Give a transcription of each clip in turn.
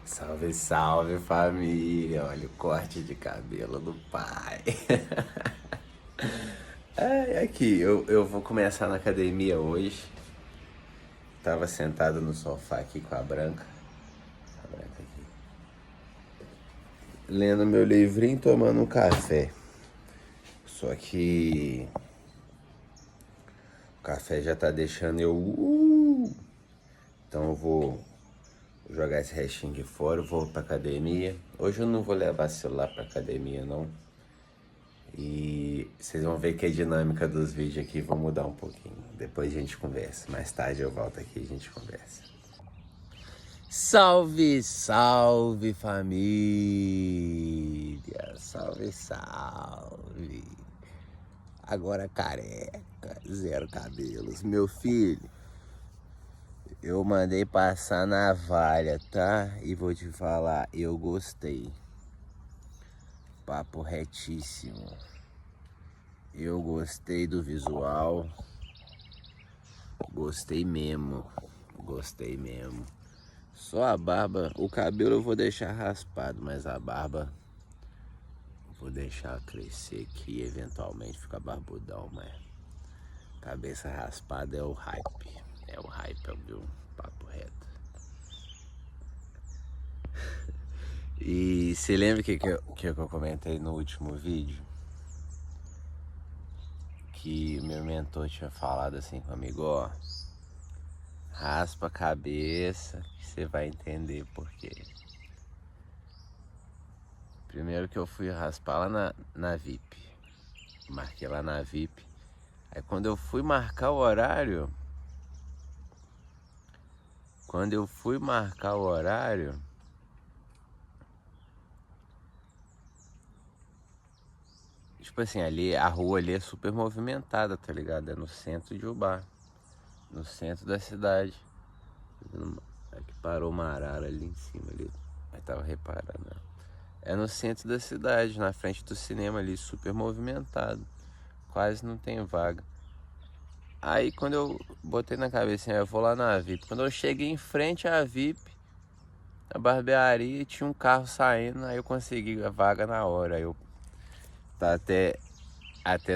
Salve, salve família! Olha o corte de cabelo do pai. Aqui, eu vou começar na academia hoje. Tava sentado no sofá aqui com a Branca. A Branca aqui. Lendo meu livrinho, tomando um café. Só que o café já tá deixando eu. Então eu vou jogar esse restinho de fora, eu vou pra academia. Hoje eu não vou levar celular pra academia não. E vocês vão ver que a dinâmica dos vídeos aqui vai mudar um pouquinho. Depois a gente conversa. Mais tarde eu volto aqui e a gente conversa. Salve, salve família! Salve, salve! Agora careca, zero cabelos. Meu filho, eu mandei passar na navalha, tá? E vou te falar, eu gostei. Papo retíssimo. Eu gostei do visual. Gostei mesmo. Gostei mesmo. Só a barba, o cabelo eu vou deixar raspado, mas a barba vou deixar crescer aqui, eventualmente ficar barbudão, mas cabeça raspada é o hype. É o hype, viu? Papo reto. E você lembra que eu comentei no último vídeo? Que o meu mentor tinha falado assim comigo, ó. Raspa a cabeça que você vai entender por quê. Primeiro que eu fui raspar lá na VIP. Marquei lá na VIP. Aí quando eu fui marcar o horário. Tipo assim, ali, a rua ali é super movimentada, tá ligado? É no centro de Ubá. No centro da cidade. Aqui parou uma arara ali em cima ali. Aí tava reparando, né? É no centro da cidade, na frente do cinema ali, super movimentado. Quase não tem vaga. Aí quando eu botei na cabeça, eu vou lá na VIP. Quando eu cheguei em frente à VIP, na barbearia, tinha um carro saindo, aí eu consegui a vaga na hora. Aí eu tá até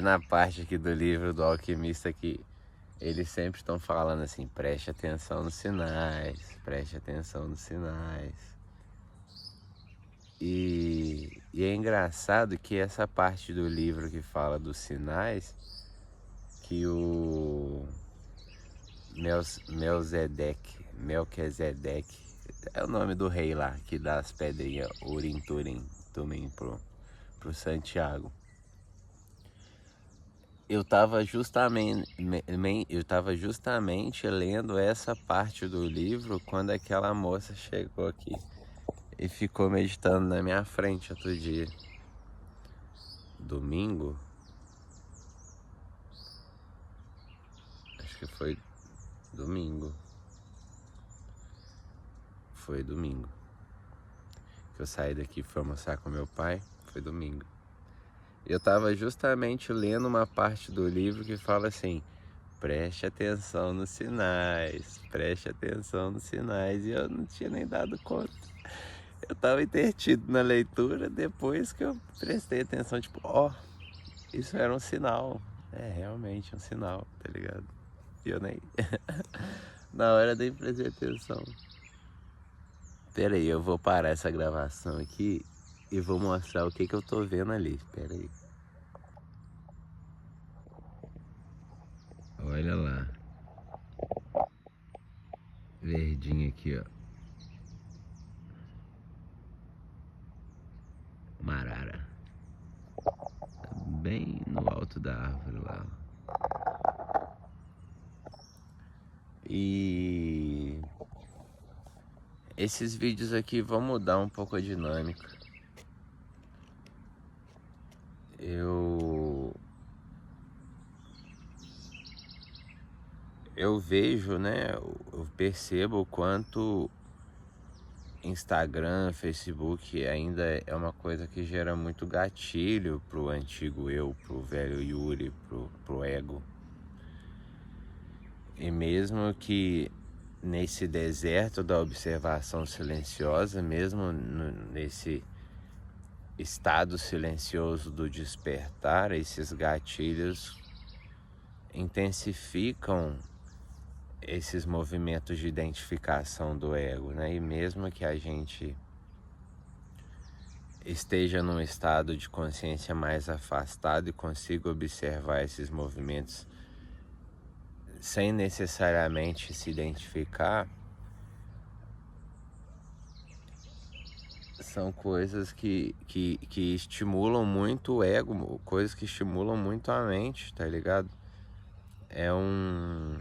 na parte aqui do livro do Alquimista que eles sempre estão falando assim, preste atenção nos sinais, preste atenção nos sinais. E é engraçado que essa parte do livro que fala dos sinais, que o Melquisedeque, é o nome do rei lá, que dá as pedrinhas Urim, Turim, Tumim pro Santiago. Eu estava justamente lendo essa parte do livro quando aquela moça chegou aqui e ficou meditando na minha frente outro dia. Domingo? Acho que foi domingo. Foi domingo. Que eu saí daqui e fui almoçar com meu pai. Foi domingo. Eu estava justamente lendo uma parte do livro que fala assim: preste atenção nos sinais, preste atenção nos sinais. E eu não tinha nem dado conta. Eu estava entretido na leitura depois que eu prestei atenção, tipo, ó, isso era um sinal. É realmente um sinal, tá ligado? E eu nem. Na hora nem prestei atenção. Pera aí, eu vou parar essa gravação aqui e vou mostrar o que eu tô vendo ali. Pera aí. Olha lá. Verdinho aqui, ó. Marara. Bem no alto da árvore lá. E esses vídeos aqui vão mudar um pouco a dinâmica. Eu vejo, né? Eu percebo o quanto Instagram, Facebook ainda é uma coisa que gera muito gatilho pro antigo eu, pro velho Yuri, pro ego. E mesmo que nesse deserto da observação silenciosa, mesmo nesse estado silencioso do despertar, esses gatilhos intensificam esses movimentos de identificação do ego, né? E mesmo que a gente esteja num estado de consciência mais afastado e consiga observar esses movimentos sem necessariamente se identificar, são coisas que estimulam muito o ego, coisas que estimulam muito a mente, tá ligado? É um,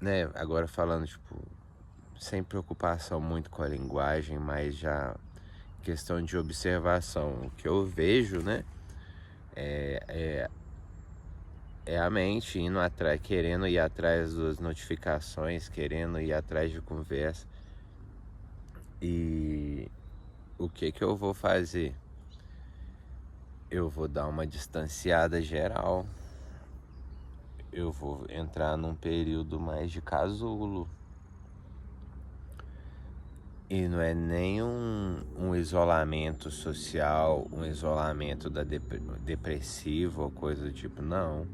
né, agora falando, tipo, sem preocupação muito com a linguagem, mas já questão de observação. O que eu vejo, né, é a mente indo atrás, querendo ir atrás das notificações, querendo ir atrás de conversa. E o que eu vou fazer? Eu vou dar uma distanciada geral. Eu vou entrar num período mais de casulo. E não é nem um isolamento social, um isolamento depressivo ou coisa do tipo, não.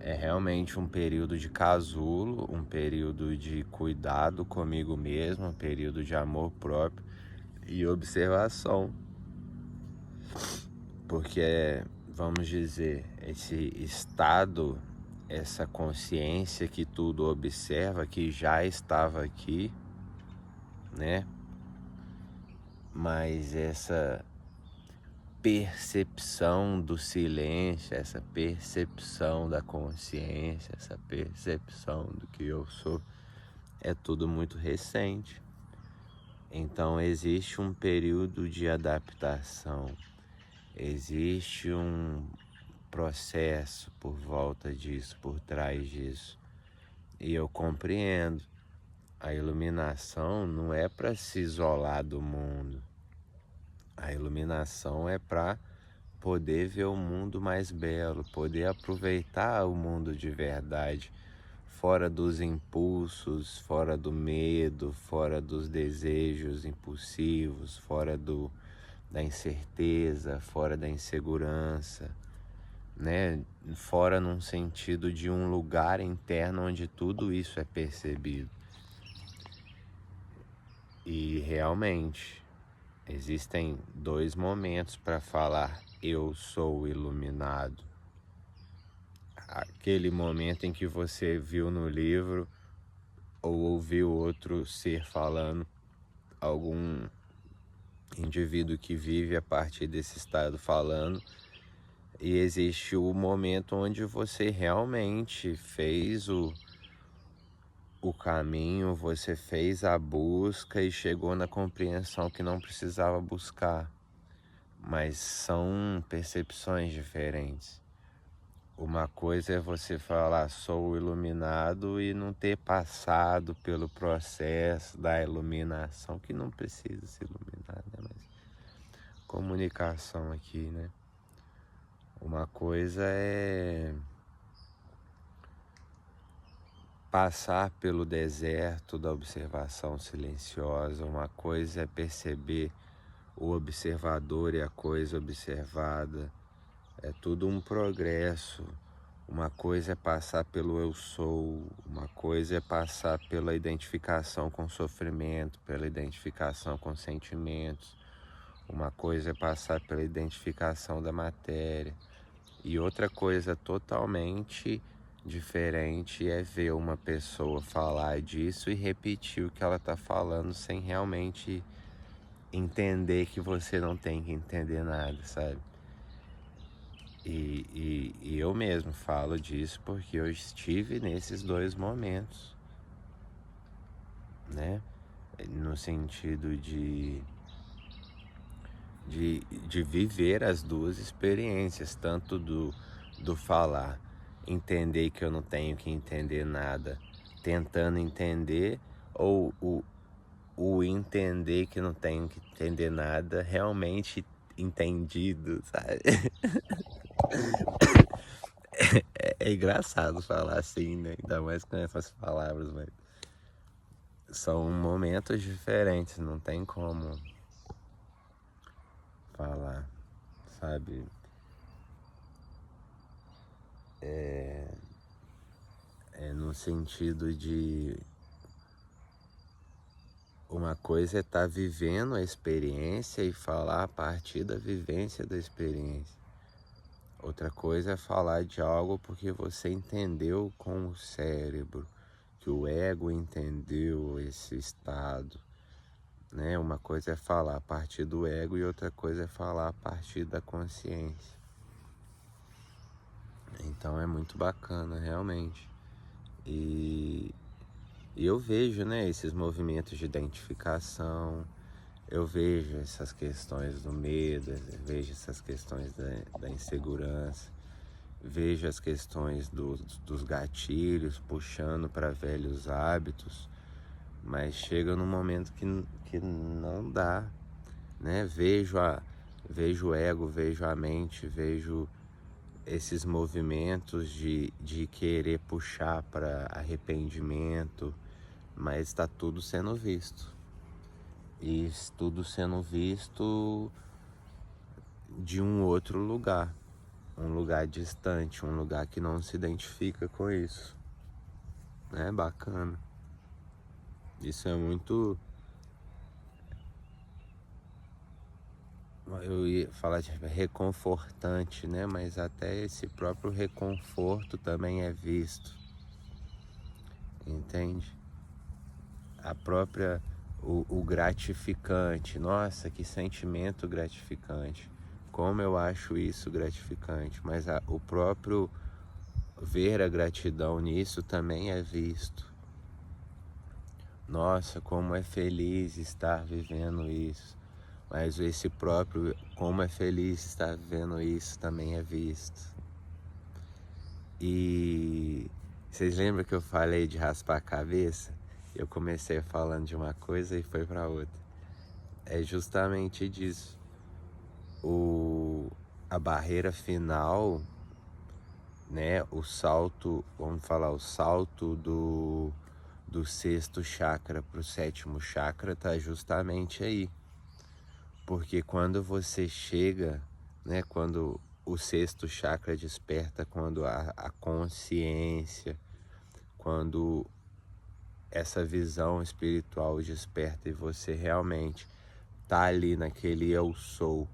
É realmente um período de casulo, um período de cuidado comigo mesmo, um período de amor próprio e observação. Porque, vamos dizer, esse estado, essa consciência que tudo observa, que já estava aqui, né? Mas essa percepção do silêncio, essa percepção da consciência, essa percepção do que eu sou, é tudo muito recente. Então existe um período de adaptação, existe um processo por volta disso, por trás disso. E eu compreendo. A iluminação não é para se isolar do mundo. A iluminação é para poder ver o mundo mais belo, poder aproveitar o mundo de verdade, fora dos impulsos, fora do medo, fora dos desejos impulsivos, fora da incerteza, fora da insegurança, né? Fora num sentido de um lugar interno onde tudo isso é percebido. E realmente existem dois momentos para falar eu sou iluminado. Aquele momento em que você viu no livro ou ouviu outro ser falando, algum indivíduo que vive a partir desse estado falando, e existe o momento onde você realmente fez o caminho, você fez a busca e chegou na compreensão que não precisava buscar. Mas são percepções diferentes. Uma coisa é você falar sou iluminado e não ter passado pelo processo da iluminação, que não precisa se iluminar, né? Mas comunicação aqui, né? Uma coisa é passar pelo deserto da observação silenciosa, uma coisa é perceber o observador e a coisa observada. É tudo um progresso. Uma coisa é passar pelo eu sou, uma coisa é passar pela identificação com sofrimento, pela identificação com sentimentos, uma coisa é passar pela identificação da matéria, e outra coisa totalmente diferente é ver uma pessoa falar disso e repetir o que ela está falando sem realmente entender que você não tem que entender nada, sabe? E eu mesmo falo disso porque eu estive nesses dois momentos, né? No sentido de viver as duas experiências, tanto do falar, entender que eu não tenho que entender nada, tentando entender, ou o entender que não tenho que entender nada, realmente entendido, sabe? É engraçado falar assim, né? Ainda mais com essas palavras, mas são momentos diferentes, não tem como falar, sabe? É no sentido de uma coisa é estar vivendo a experiência e falar a partir da vivência da experiência. Outra coisa é falar de algo porque você entendeu com o cérebro, que o ego entendeu esse estado, né? Uma coisa é falar a partir do ego e outra coisa é falar a partir da consciência. Então é muito bacana, realmente. E eu vejo, né, esses movimentos de identificação, eu vejo essas questões do medo, eu vejo essas questões da insegurança, vejo as questões dos gatilhos puxando para velhos hábitos, mas chega num momento que não dá, né? Vejo o ego, vejo a mente, vejo esses movimentos de querer puxar para arrependimento, mas está tudo sendo visto. E tudo sendo visto de um outro lugar, um lugar distante, um lugar que não se identifica com isso. É bacana. Isso é muito. Eu ia falar de reconfortante, né? Mas até esse próprio reconforto também é visto, entende? A própria. O gratificante. Nossa, que sentimento gratificante. Como eu acho isso gratificante. Mas o próprio ver a gratidão nisso também é visto. Nossa, como é feliz estar vivendo isso. Mas esse próprio, como é feliz estar vivendo isso, também é visto. E vocês lembram que eu falei de raspar a cabeça? Eu comecei falando de uma coisa e foi para outra. É justamente disso. A barreira final, né? O salto, vamos falar, o salto do sexto chakra para o sétimo chakra tá justamente aí. Porque quando você chega, né, quando o sexto chakra desperta, quando a consciência, quando essa visão espiritual desperta e você realmente tá ali naquele eu sou,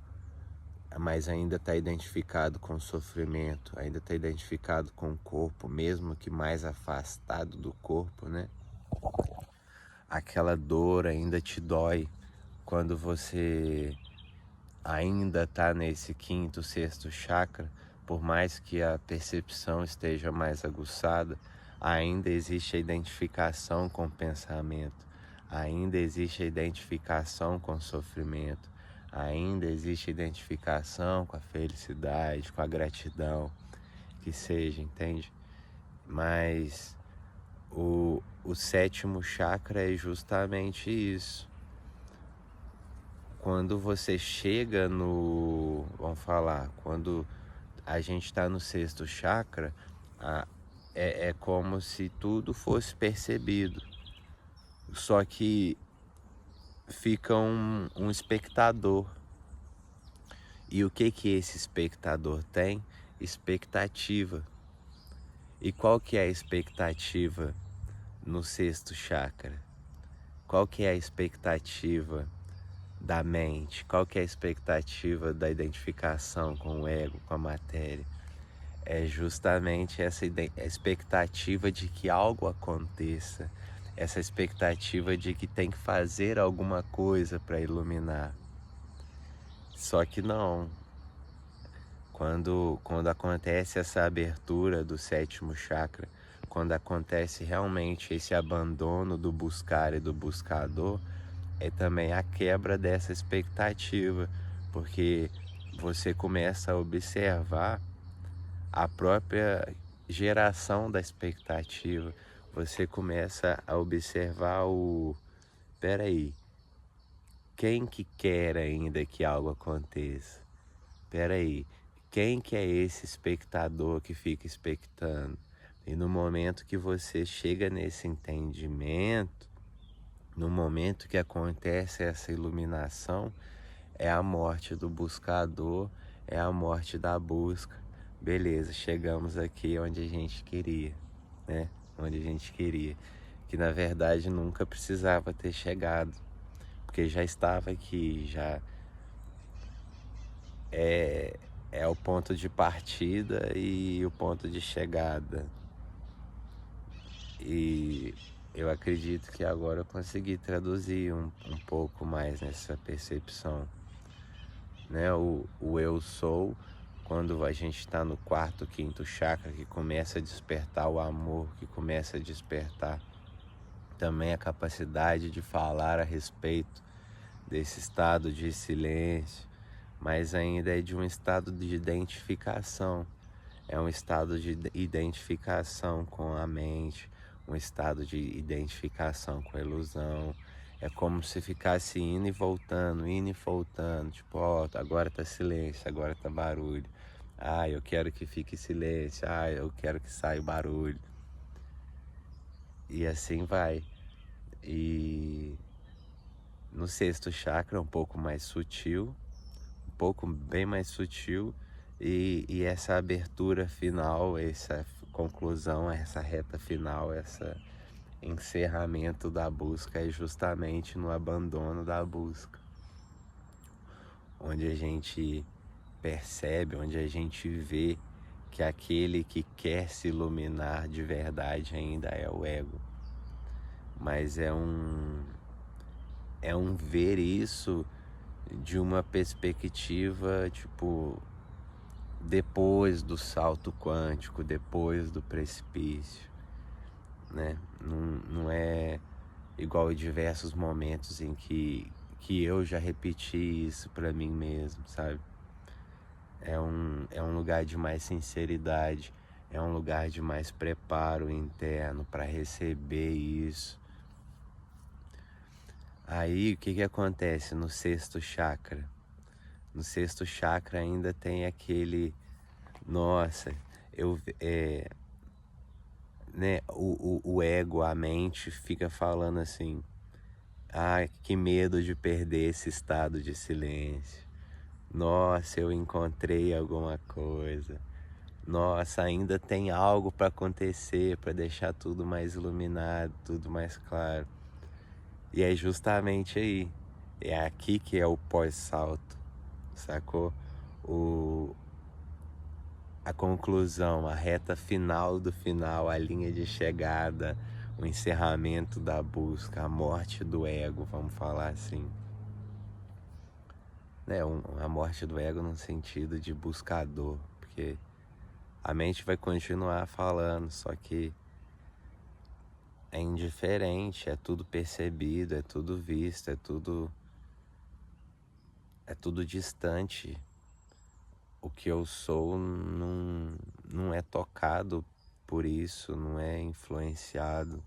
mas ainda está identificado com o sofrimento, ainda está identificado com o corpo, mesmo que mais afastado do corpo, né? Aquela dor ainda te dói quando você ainda está nesse quinto, sexto chakra, por mais que a percepção esteja mais aguçada, ainda existe a identificação com o pensamento, ainda existe a identificação com o sofrimento, ainda existe a identificação com a felicidade, com a gratidão, que seja, entende? Mas o sétimo chakra é justamente isso. Quando você chega no, vamos falar, quando a gente está no sexto chakra, é como se tudo fosse percebido. Só que fica um espectador. E o que esse espectador tem? Expectativa. E qual que é a expectativa no sexto chakra? Qual que é a expectativa da mente? Qual que é a expectativa da identificação com o ego, com a matéria? É justamente essa expectativa de que algo aconteça, essa expectativa de que tem que fazer alguma coisa para iluminar. Só que não. Quando acontece essa abertura do sétimo chakra, quando acontece realmente esse abandono do buscar e do buscador, é também a quebra dessa expectativa, porque você começa a observar a própria geração da expectativa, você começa a observar peraí, quem que quer ainda que algo aconteça? Peraí, quem que é esse espectador que fica expectando? E no momento que você chega nesse entendimento, no momento que acontece essa iluminação, é a morte do buscador, é a morte da busca. Beleza, chegamos aqui onde a gente queria, né? Onde a gente queria. Que na verdade nunca precisava ter chegado, porque já estava aqui, já é o ponto de partida e o ponto de chegada. E eu acredito que agora eu consegui traduzir um pouco mais nessa percepção, né? O eu sou, quando a gente está no quarto, quinto chakra, que começa a despertar o amor, que começa a despertar também a capacidade de falar a respeito desse estado de silêncio, mas ainda é de um estado de identificação. É um estado de identificação com a mente, um estado de identificação com a ilusão. É como se ficasse indo e voltando. Tipo, ó, agora tá silêncio, agora tá barulho. Ah, eu quero que fique silêncio. Ah, eu quero que saia o barulho. E assim vai. E no sexto chakra é um pouco mais sutil, um pouco bem mais sutil. E essa abertura final, essa conclusão, essa reta final, esse encerramento da busca é justamente no abandono da busca, onde a gente percebe, onde a gente vê que aquele que quer se iluminar de verdade ainda é o ego, mas é um ver isso de uma perspectiva tipo depois do salto quântico, depois do precipício, né? Não é igual em diversos momentos em que eu já repeti isso para mim mesmo, sabe? É um lugar de mais sinceridade, é um lugar de mais preparo interno para receber isso. Aí o que acontece no sexto chakra? No sexto chakra ainda tem aquele, nossa, né, o ego, a mente fica falando assim, ah, que medo de perder esse estado de silêncio. Nossa, eu encontrei alguma coisa. Nossa, ainda tem algo para acontecer, para deixar tudo mais iluminado, tudo mais claro. E é justamente aí, é aqui que é o pós-salto, sacou? O, a conclusão, a reta final do final, a linha de chegada, o encerramento da busca, a morte do ego, vamos falar assim. Né? A morte do ego no sentido de buscador, porque a mente vai continuar falando, só que é indiferente, é tudo percebido, é tudo visto, é tudo distante. O que eu sou não é tocado por isso, não é influenciado,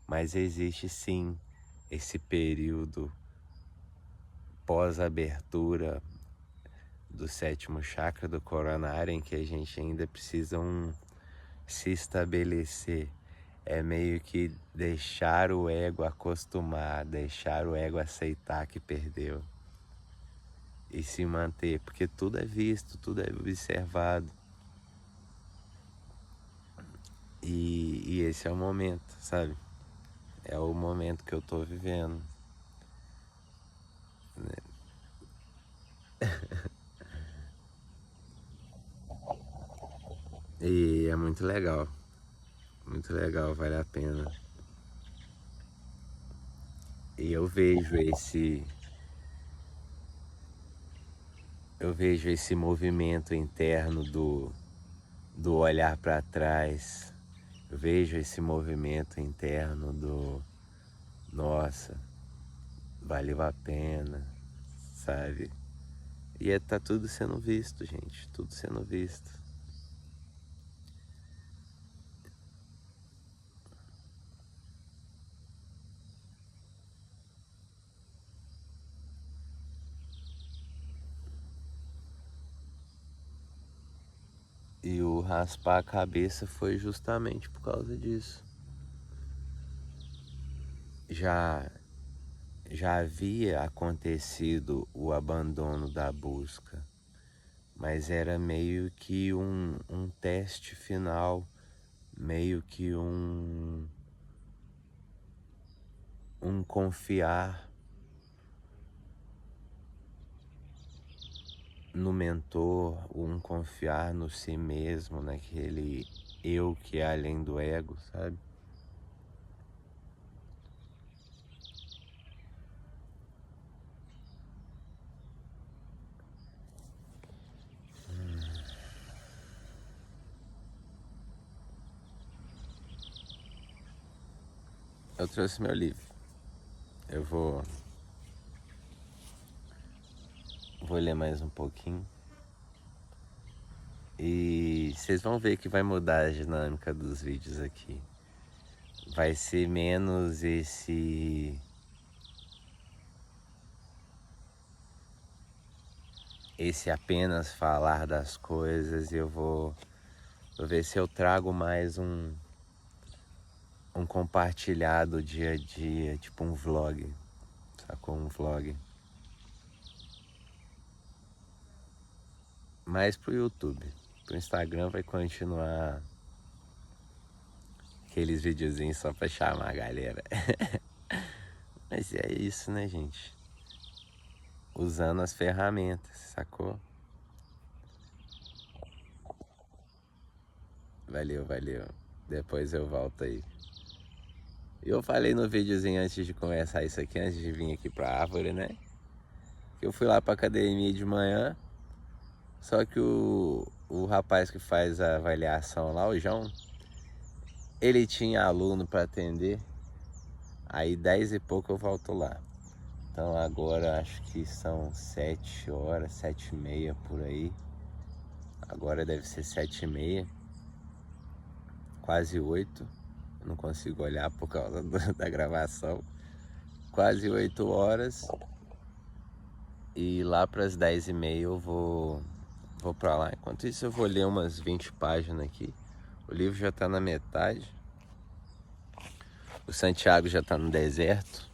mas existe sim esse período pós-abertura do sétimo chakra do coronário em que a gente ainda precisa se estabelecer. É meio que deixar o ego acostumar, deixar o ego aceitar que perdeu e se manter, porque tudo é visto, tudo é observado. E esse é o momento, sabe? É o momento que eu tô vivendo. E é muito legal, vale a pena. E eu vejo esse movimento interno do olhar para trás. Eu vejo esse movimento interno do nossa, valeu a pena, sabe? E tá tudo sendo visto, gente, tudo sendo visto. raspar a cabeça foi justamente por causa disso. Já havia acontecido o abandono da busca, mas era meio que um teste final, meio que um confiar no mentor, um confiar no si mesmo, naquele eu que é além do ego, sabe? Eu trouxe meu livro. Eu vou ler mais um pouquinho. E vocês vão ver que vai mudar a dinâmica dos vídeos aqui. Vai ser menos esse apenas falar das coisas. Eu vou ver se eu trago mais um compartilhado dia a dia, tipo um vlog, sacou? Um vlog. Mais pro YouTube. Pro Instagram vai continuar aqueles videozinhos só pra chamar a galera. Mas é isso, né, gente? Usando as ferramentas, sacou? Valeu. Depois eu volto aí. Eu falei no videozinho antes de começar isso aqui, antes de vir aqui pra árvore, né? Que eu fui lá pra academia de manhã. Só que o rapaz que faz a avaliação lá, o João, ele tinha aluno pra atender. Aí 10 e pouco eu volto lá. Então agora acho que são 7 horas, 7h30 por aí. Agora deve ser 7h30. Quase 8. Não consigo olhar por causa da gravação. Quase 8 horas. E lá para as 10h30 eu vou para lá. Enquanto isso eu vou ler umas 20 páginas aqui. O livro já está na metade. O Santiago já está no deserto.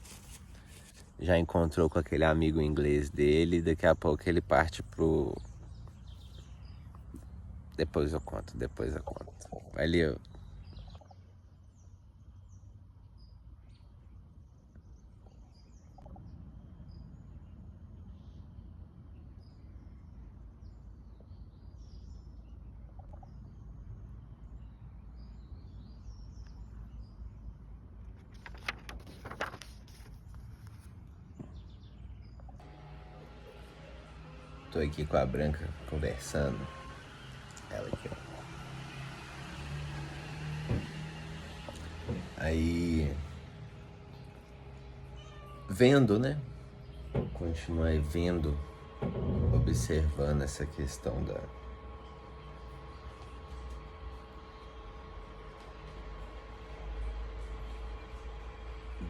Já encontrou com aquele amigo inglês dele. Daqui a pouco ele parte pro... Depois eu conto. Valeu. Tô aqui com a Branca conversando. Ela aqui, ó. Aí... Vendo, né? Continuar vendo, observando essa questão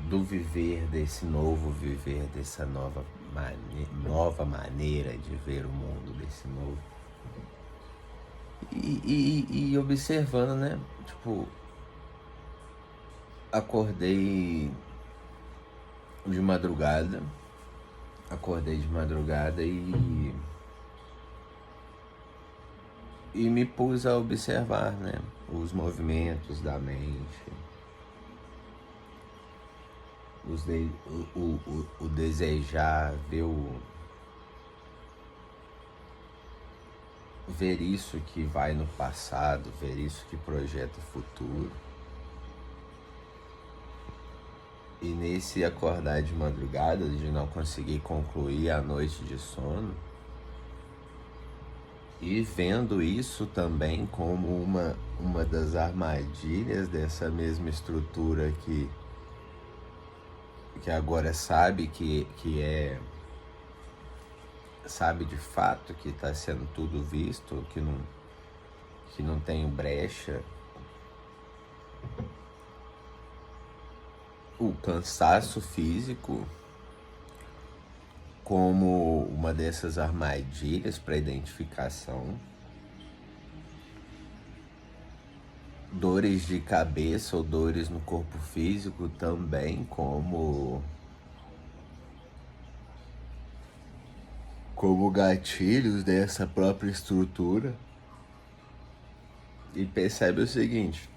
do viver, desse novo viver, dessa nova maneira de ver o mundo, desse novo. E observando, né? Tipo, acordei de madrugada e me pus a observar, né? Os movimentos da mente, o desejar, ver isso que vai no passado, ver isso que projeta o futuro. E nesse acordar de madrugada, de não conseguir concluir a noite de sono, e vendo isso também como uma das armadilhas dessa mesma estrutura que agora sabe sabe de fato que está sendo tudo visto, que não tem brecha. O cansaço físico como uma dessas armadilhas para identificação. dores de cabeça ou dores no corpo físico também, como gatilhos dessa própria estrutura. E percebe o seguinte: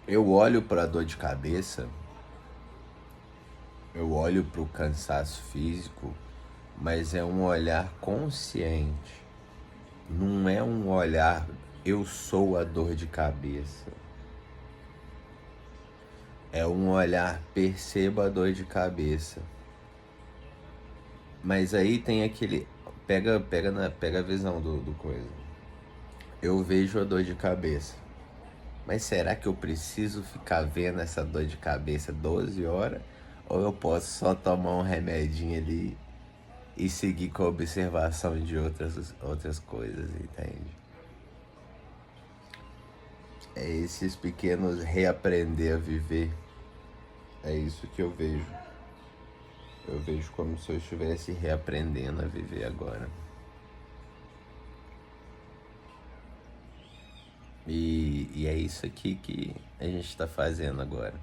eu olho para a dor de cabeça, eu olho para o cansaço físico, mas é um olhar consciente. Não é um olhar, eu sou a dor de cabeça. É um olhar, perceba a dor de cabeça. Mas aí tem aquele, pega a visão do coisa. Eu vejo a dor de cabeça. Mas será que eu preciso ficar vendo essa dor de cabeça 12 horas? Ou eu posso só tomar um remedinho ali e seguir com a observação de outras coisas, entende? É esses pequenos reaprender a viver. É isso que eu vejo. Eu vejo como se eu estivesse reaprendendo a viver agora. E é isso aqui que a gente está fazendo agora.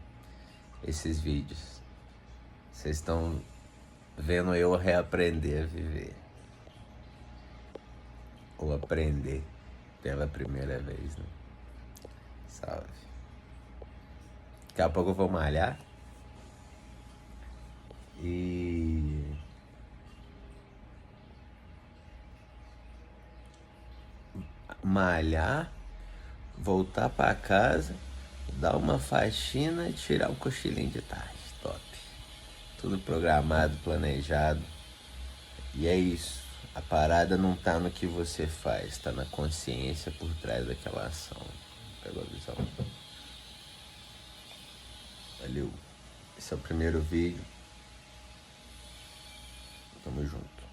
Esses vídeos. Vocês estão vendo eu reaprender a viver. Ou aprender pela primeira vez, né? Salve. Daqui a pouco eu vou malhar. E malhar, voltar pra casa, dar uma faxina e tirar um cochilinho de tarde. Top. Tudo programado, planejado. E é isso. A parada não tá no que você faz, tá na consciência por trás daquela ação. Pegou a visão? Valeu. Esse é o primeiro vídeo. Tamo junto.